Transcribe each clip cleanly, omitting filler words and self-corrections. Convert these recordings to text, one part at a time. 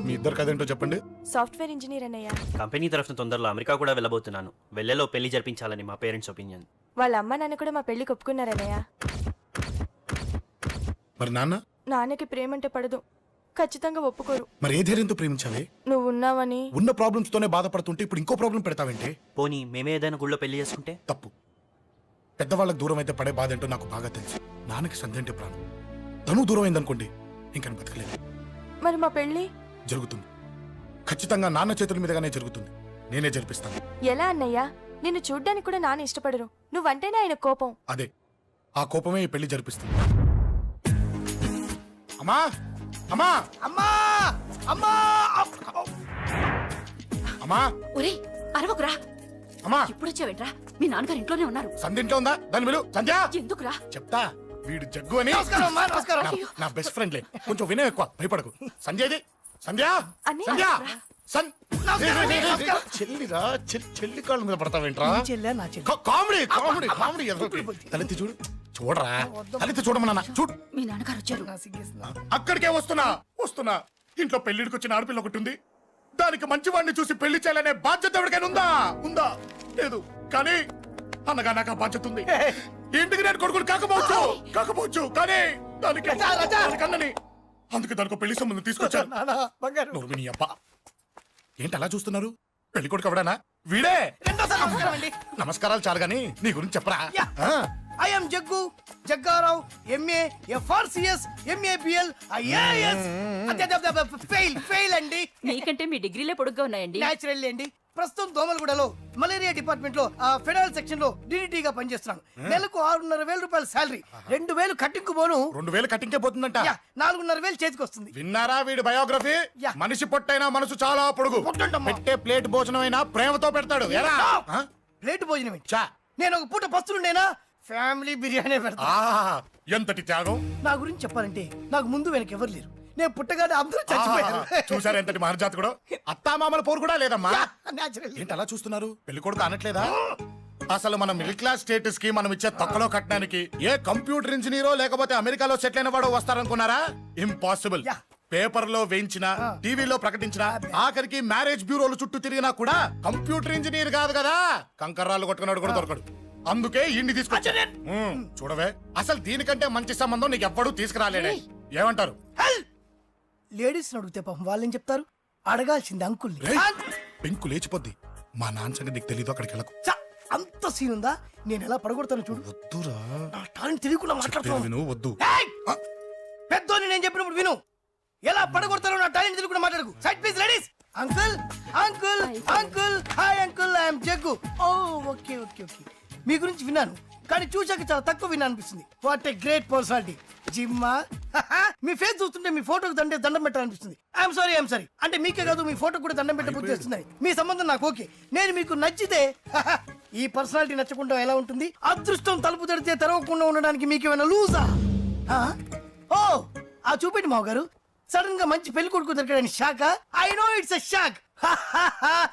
మీ ఇద్దరు కదేంటో చెప్పండి. Software engineer అన్నయ్య. కంపెనీ తరఫున తొందరలో అమెరికా కూడా వెళ్ళబోతున్నాను. వెళ్ళేలో పెళ్లి జరిపించాలని మా పేరెంట్స్ ఒపీనియన్. వాళ్ళ అమ్మ నాన్న కూడా మా పెళ్లికి ఒప్పుకున్నారన్నయ్య. మరి నాన్న? నాన్నకి ప్రేమంటే పడదు, ఖచ్చితంగా ఒప్పుకోరు. మరి ఏ ధైర్యంతో ప్రేమించాలి? నువ్వు ఉన్నావని. ఉన్న ప్రాబ్లమ్స్ తోనే బాధపడుతుంటే ఇప్పుడు ఇంకో ప్రాబ్లం పెడతావేంటి? పోనీ మేమే ఏదైనా గుళ్ళో పెళ్లి చేసుకుంటే? తప్పు. పెద్దవాళ్ళకి దూరం అయితే పడే బాధ ఏంటో నాకు బాగా తెలుసు. నాన్నకి సంధ్య అంటే ప్రాణం. తను దూరం అయిందనుకోండి ఇంకా బతకలేదు. మరి మా పెళ్లి జరుగుతుంది. ఖచ్చితంగా నాన్న చేతుల మీదగానే జరుగుతుంది. నేనే జరిపిస్తాను. ఎలా అన్నయ్య? నిన్ను చూడ్డానికి కూడా నాన్న ఇష్టపడరు, నువ్వంటేనే ఆయన కోపం. అదే ఆ కోపమే ఈ పెళ్లి జరిపిస్తుంది. అమ్మా అమ్మా అమ్మా అమ్మా అమ్మా ఒరే అరవకురా. అమ్మా ఇప్పుడు వచ్చావేంట్రా? మీ నాన్నగారు ఇంట్లోనే ఉన్నారు. సంధ్య ఇంట్లో ఉందా? దాని విలు. సంధ్య ఎందుకురా? చెప్తా. వీడు జగ్గు అని నమస్కారం. నా బెస్ట్ ఫ్రెండ్లే. కొంచెం వినయం ఎక్కువ, భయపడకు. సంధ్యది. సంధ్య సంధ్య చెల్లిరా. చెల్లి కాళ్ళ మీద పడతావేంట్రా? Comedy comedy comedy. తలెత్తి చూడు. చూడరా, తలెత్తి చూడమన్నా. చూడు. మీ నాన్నగారు వచ్చారు. అక్కడికే వస్తున్నా వస్తున్నా. ఇంట్లో పెళ్లిడికి వచ్చిన ఆడపిల్ల ఒకటి ఉంది. దానికి మంచివాడిని చూసి పెళ్లి చేయాలనే బాధ్యత ఎవరికైనా ఉందా? ఉందా? లేదు. కానీ అనగా నాకు ఆ బాధ్యత ఉంది. ఇంటికి నేను కొడుకుని కాకపోవచ్చు కానీ దానికి అన్నని. అందుకే దానికి పెళ్లి సంబంధం తీసుకొచ్చాను. నోర్మిని అబ్బా. ఏంటి అలా చూస్తున్నారు? పెళ్లి కొడుకు ఎవడానా? వీడే. నమస్కారాలు చాలు గాని నీ గురించి చెప్పరా. I'm Jaggu Jaggarao, MA FRCS MABL IAS. Fail అండి. మీకంటే మీ డిగ్రీలే పొడుగ్గా ఉన్నాయండి. న్యాచురల్ అండి. ప్రస్తుతం దోమలగూడలో మలేరియా డిపార్ట్మెంట్ లో ఫెడరల్ సెక్షన్ లో DDT గా పనిచేస్తున్నాను. నెలకు 6,500 రూపాయల శాలరీ, 2,000 కట్టింగ్ పోను. 2,000 కట్టింకే పోతుందంట. 4,500 చేతికి వస్తుంది. విన్నారా వీడి బయోగ్రఫీ? మనిషి పొట్టైనా మనసు చాలా పొడుగు. పెట్టే ప్లేట్ భోజనం అయినా ప్రేమతో పెడతాడు. ప్లేట్ భోజనం ఏంటి? నేను ఒక పూట పస్తులుండేనా ఫ్యామిలీ బిర్యానీ పెడతా. ఎంతటి త్యాగం! నా గురించి చెప్పాలంటే నాకు ముందు వెనక ఎవరు లేరు. నేను పుట్టగానే అందరూ చచ్చిపోయారు. చూసారు ఎంతటి మహర్జాత్ కూడా. అత్తామామల పోరు కూడా లేదమ్మా. న్యాచురల్. ఏంటి అలా చూస్తున్నారు? పెళ్లి కొడుకు అనట్లేదా? అసలు మన మిడిల్ క్లాస్ స్టేటస్ కి మనం ఇచ్చే తక్కువలో కట్టడానికి ఏ కంప్యూటర్ ఇంజనీరో లేకపోతే అమెరికాలో సెటిల్ అయిన వాడు వస్తారనుకున్నారా? ఇంపాసిబుల్. పేపర్ లో వేయించిన, టీవీలో ప్రకటించిన, ఆఖరికి మ్యారేజ్ బ్యూరోలు చుట్టూ తిరిగినా కూడా కంప్యూటర్ ఇంజనీర్ కాదు కదా, కంకర్రాలు కొట్టుకున్నాడు కూడా దొరకడు. అందుకే ఇండి తీసుకొచ్చా. చూడవే, అసలు దీనికంటే మంచి సంబంధం నీకు ఎవ్వడూ తీసుకురాలేడే. ఏమంటారు? లేడీస్ అడిగితే పాపం వాళ్ళేం చెప్తారు? అడగాల్సింది అంకుల్ని. పెంకు లేచిపోద్ది. మా నాన్న సంగతి నీకు తెలీదు. అక్కడికి వెళ్ళకు. అంత సీన్ ఉందా? నేను ఎలా పడగొడతాను చూడు. వద్దురా. నా టాలెంట్ తెలియకుండా మాట్లాడుతున్నావు. వద్దు. పెద్దోని నేను చెప్పినప్పుడు విను. ఎలా పడగొడతారో నా టాలెంట్ తెలియకుండా మాట్లాడకు. Side please ladies. Uncle uncle uncle hi uncle, I'm Jaggu. Oh okay okay okay. మీ గురించి విన్నాను కానీ చూశాక చాలా తక్కువ విన్నా అనిపిస్తుంది. What a great personality. జిమ్మా మీ ఫేస్ చూస్తుంటే మీ ఫోటోకి దండం పెట్టాలనిపిస్తుంది. ఐఎమ్ సారీ అంటే మీకే కాదు మీ ఫోటో కూడా దండం పెట్టే బుద్ధి వస్తున్నాయి. మీ సంబంధం నాకు ఓకే. నేను మీకు నచ్చితే ఈ పర్సనాలిటీ నచ్చకుండా ఎలా ఉంటుంది? అదృష్టం తలుపు తెరితే తెరవకుండా ఉండడానికి మీకేమైనా లూజా? ఓ ఆ చూపెట్టి మావ గారు. సడన్ గా మంచి పెళ్లి కొడుకు దొరికాడని shock. I know it's a shock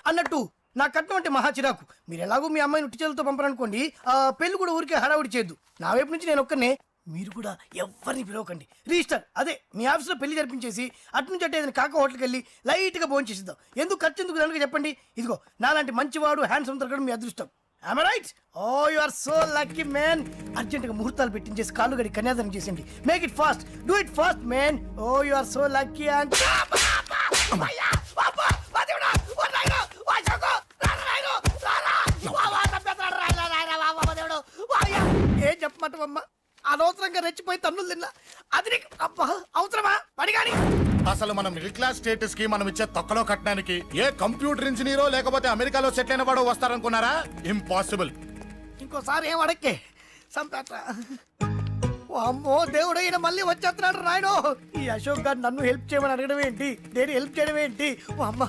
అన్నట్టు నా కట్నం అంటే మహా చిరాకు. మీరు ఎలాగో మీ అమ్మాయిని ఉట్టిచేలతో పంపరనుకోండి, ఆ పెళ్లి కూడా ఊరికే హడావుడి చేయొద్దు. నా వైపు నుంచి నేను ఒక్కనే, మీరు కూడా ఎవరిని పిలవకండి. రిజిస్టర్ అదే మీ ఆఫీస్లో పెళ్లి జరిపించేసి అటు నుంచి అంటే ఏదైనా కాక హోటల్కి వెళ్ళి లైట్ గా భోజనం చేసిద్దాం. ఎందుకు ఖర్చు ఎందుకు దానికి చెప్పండి. ఇదిగో నాలాంటి మంచివాడు హ్యాండ్సమ్ దొరకడం మీ అదృష్టం. Am I right? Oh, you are so lucky, man. Urgent గా ముహూర్తాలు పెట్టించేసి కాళ్ళు గడి కన్యాదానం చేసేయండి. Make it fast. Do it fast, man. Oh, you are so lucky. And ఏం చెప్పమంటావమ్మా? అనవసరంగా రెచ్చిపోయి తన్నులు తిన్నా. అది నీకు అవసరమా? పడిగాని అసలు మన మిడిల్ క్లాస్ స్టేటస్ కి మనం ఇచ్చే తక్కువలో కట్టడానికి ఏ కంప్యూటర్ ఇంజనీరో లేకపోతే అమెరికాలో సెటిల్ అయిన వాడు వస్తారనుకున్నారా? ఇంపాసిబుల్. ఇంకోసారి ఏం అడక్కే సంపేట. అమ్మో దేవుడు, ఈయన మళ్ళీ వచ్చేస్తున్నాడు రాయడు. ఈ అశోక్ గారు నన్ను హెల్ప్ చేయమని అడగడం ఏంటి? నేను హెల్ప్ చేయడం ఏంటి? అమ్మ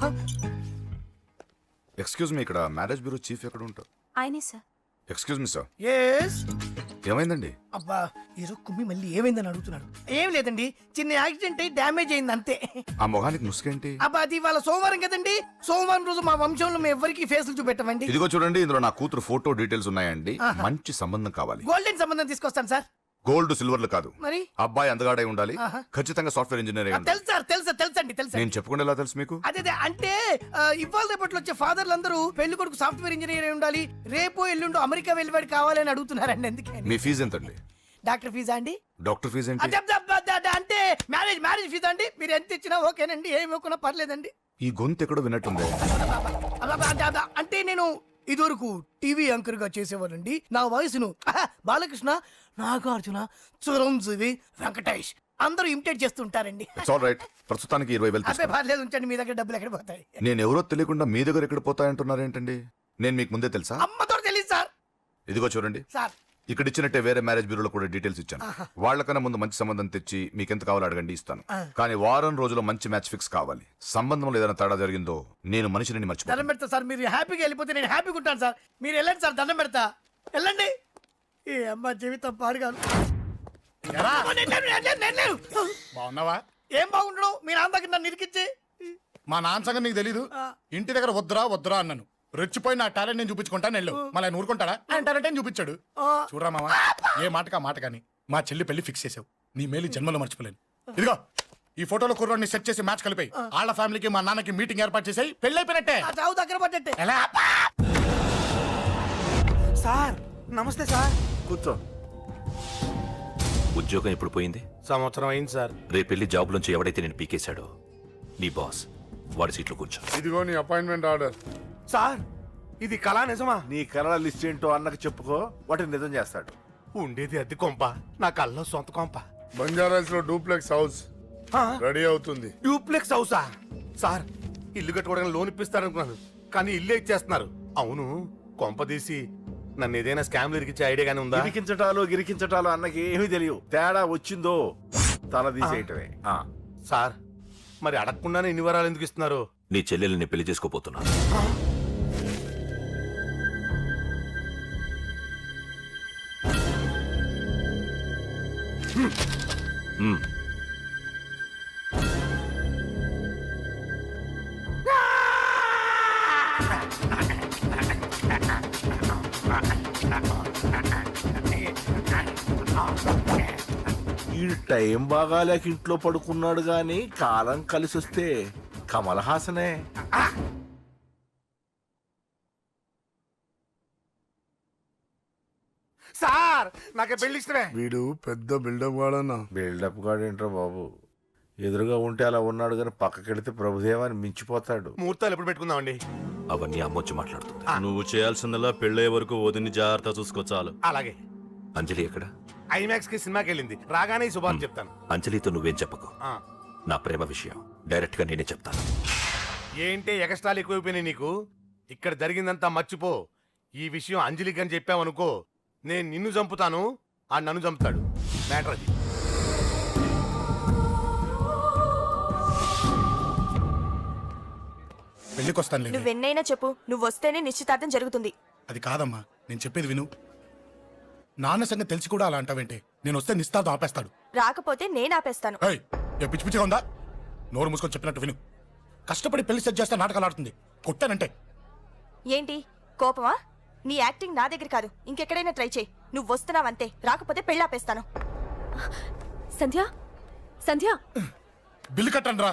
ఎక్స్క్యూజ్ మీ, ఇక్కడ మ్యారేజ్ బ్యూరో చీఫ్ ఎక్కడ ఉంటారు? ఆయనే sir. Excuse me sir. Yes. ఏమైందండి? అబ్బా ఈరో కుమ్మి మళ్ళీ ఏమైందని అడుగుతున్నాడు. ఏం లేదండి, చిన్న యాక్సిడెంట్ అయి డ్యామేజ్ అయింది అంతే. ఆ మొహానికి ముసుకేంటి? అబ్బా అది వాళ్ళ సోమవారం కదండి. సోమవారం రోజు మా వంశంలో మేము ఎవరికి ఫేసులు చూపెట్టమండి. ఇదిగో చూడండి, ఇందులో నా కూతురు ఫోటో డీటెయిల్స్ ఉన్నాయండి. మంచి సంబంధం కావాలి. గోల్డెన్ సంబంధం తీసుకొస్తాను సార్. గోల్డ్ సిల్వర్లు కాదు. మరి అబ్బాయి అందగాడై ఉండాలి, ఆహా. ఖచ్చితంగా సాఫ్ట్వేర్ ఇంజనీర్ అయి ఉండాలి. తెలుసు సార్ తెలుసండి తెలుసండి. నేను చెప్పకుండా ఎలా తెలుసు మీకు? అదే అంటే ఇవాళ రేపట్లో వచ్చే ఫాదర్లు అందరూ పెళ్లి కొడుకు సాఫ్ట్వేర్ ఇంజనీర్ అయి ఉండాలి, రేపు ఎల్లుండి అమెరికా వెళ్ళివాడు కావాలని అడుగుతున్నారండి. అందుకే మీ ఫీజు ఎంతండి? డాక్టర్ ఫీజా అండి? డాక్టర్ ఫీజు ఏంటి? అంటే మ్యారేజ్ ఫీజా అండి? మీరు ఎంత ఇచ్చినా ఓకేనండి, ఏమి ఇవ్వకున్నా పర్లేదండి. ఈ గొంతు ఎక్కడో విన్నట్టుంది. అంటే నేను ఇదివరకు టీవీ యాంకర్ గా చేసేవాడండి. నా వయసును బాలకృష్ణ, నాగార్జున, చిరంజీవి, వెంకటేష్ అందరూ ఇమిటేట్ చేస్తుంటారండి. It's all right. ప్రస్తుతానికి 20,000 అబ్బే తీసుకోండి. పర్లేదు ఉంచండి, మీ దగ్గర డబ్బులు ఎక్కడ పోతాయి? నేను ఎవరో తెలియకుండా మీ దగ్గర ఎక్కడ పోతాయంటున్నారు ఏంటండి? నేను మీకు ముందే తెలుసా? అమ్మతో తెలియదు సార్. ఇదిగో చూడండి, సార్ ఇక్కడ ఇచ్చినట్టే వేరే మ్యారేజ్ బ్యూరోలో కూడా డీటెయిల్స్ ఇచ్చాను. వాళ్ళకన్నా ముందు మంచి సంబంధం తెచ్చి మీకు ఎంత కావాలో అడగండి, ఇస్తాను. కానీ వారం రోజుల్లో మంచి మ్యాచ్ ఫిక్స్ కావాలి. సంబంధంలో ఏదైనా తేడా జరిగిందో నేను మనిషిని దండం మర్చిపోతాను. పెడతా సార్. మీరు హ్యాపీగా వెళ్ళిపోతే నేను హ్యాపీగా ఉంటాను సార్. మీరు వెళ్ళండి సార్, దండం పెడతా. వెళ్ళండి. ఈ అమ్మ జీవితం పాడుగాను. ఎరా నేను లేను. బాగున్నావా? ఏం బాగుండడం, మీ నాన్న దగ్గర నన్ను ఇరికిచ్చి. మా నాన్న సంగతి నీకు తెలీదు. ఇంటి దగ్గర వద్దురా అన్నాను. రెచ్చిపోయి నా టాలెంట్ నేను చూపించుకుంటాను వెళ్ళు. మళ్ళీ ఆయన ఊరుకుంటాడా? ఆయన టాలెంట్ నేను చూపించాడు. చూడరా మామ, ఏ మాటకా మాట కానీ మా చెల్లి పెళ్లి ఫిక్స్ చేసావు. నీ మేలు జన్మలో మర్చిపోలేను. ఇదిగో ఈ ఫోటోలో కుర్రాడిని సెట్ చేసి మ్యాచ్ కలిపాయి. వాళ్ళ ఫ్యామిలీకి మా నాన్నకి మీటింగ్ ఏర్పాటు చేసాయి. పెళ్లి అయిపోయినట్టే. ఆ చావు దగ్గర పడ్డట్టే. ఎలా? సార్ నమస్తే సార్. కూర్చో. ఉద్యోగం ఎప్పుడు పోయింది? సంవత్సరం అయింది సార్. రేపెళ్ళి జాబ్ నుంచి ఎవడైతే నేను పీకేశాడో నీ బాస్ వాడి సీట్లో కూర్చో. ఇదిగో నీ అపాయింట్మెంట్ ఆర్డర్. సార్ ఇది కళా నిజమా? నీ కలల లిస్ట్ ఏంటో అన్నకు చెప్పుకో, వాటిని నిజం చేస్తాడు. ఉండేది అద్దె కొంప, నా కళ్ళలో సొంత కొంప. బంజారాస్ లో డూప్లెక్స్ హౌస్ రెడీ అవుతుంది. డూప్లెక్స్ హౌసా? సార్ ఇల్లు కట్టుకోవడానికి లోన్ ఇప్పిస్తారనుకున్నాను, కానీ ఇల్లు ఇచ్చేస్తున్నారు. అవును, కొంప తీసి నన్ను ఏదైనా స్కామ్ ఇరికించే ఐడియా గానీ ఉందా? గిరికించటాలు అన్నకి ఏమీ తెలియవు. తేడా వచ్చిందో తల తీసేయటమే. సార్ మరి అడగకుండానే ఇన్ని వరాలు ఎందుకు ఇస్తున్నారు? నీ చెల్లెల్ని పెళ్లి చేసుకోపోతున్నా. హ్మ్. ఈ టైం బాగాలేక ఇంట్లో పడుకున్నాడు గాని కాలం కలిసి వస్తే కమల్ హాసనే. సార్ నాకే పెళ్లి ఇష్టమే. వీడు పెద్ద బిల్డప్ వాడన్నా. బిల్డప్ గాడేంట్రా బాబు, ఎదురుగా ఉంటే అలా ఉన్నాడు గాని పక్కకెడితే ప్రభుదేవాన్ని మించిపోతాడు. ముహూర్తాలు ఎప్పుడు పెట్టుకుందామండి? అవన్నీ అమ్మొచ్చి మాట్లాడుతుంది. నువ్వు చేయాల్సిందల్లా పెళ్ళయ్యే వరకు వదిని జాగ్రత్త చూసుకో చాలు. అలాగే. అంజలి ఎక్కడ? ఐమాక్స్ కి సినిమాకి వెళ్ళింది, రాగానే ఈ శుభాన్ని చెప్తాను. అంజలితో నువ్వేం చెప్పకు. ఆ. నా ప్రేమ విషయం డైరెక్ట్ గా నేనే చెప్తాను. ఏంటి ఎగస్ట్రాలు ఎక్కువైపోయినాయి నీకు? ఇక్కడ జరిగిందంతా మర్చిపో. ఈ విషయం అంజలికి అని చెప్పావనుకో, నేను నిన్ను చంపుతాను, ఆ నన్ను చంపుతాడు. మ్యాటర్ అది. పెళ్లికి వస్తాను. నువ్వెన్నైనా చెప్పు, నువ్వు వస్తేనే నిశ్చితార్థం జరుగుతుంది. అది కాదమ్మా, నేను చెప్పేది విను. నాన్న సంగతి తెలిసి కూడా అలా అంటావేంటి? నేను వస్తే నిస్తార్థం ఆపేస్తాడు. రాకపోతే నేను ఆపేస్తాను. ఏయ్, ఏ పిచ్చి పిచ్చిగా ఉందా? నోరు మూసుకొని చెప్పినట్టు విను. కష్టపడి పెళ్లి సెట్ చేస్తే నాటకాలు ఆడుతుంది. కొట్టానంటే ఏంటి కోపమా? నీ యాక్టింగ్ నా దగ్గర కాదు, ఇంకెక్కడైనా ట్రై చేయి. నువ్వు వస్తున్నావంతే, రాకపోతే పెళ్ళాపేస్తాను. సంధ్య సంధ్య బిల్లు కట్టండి రా.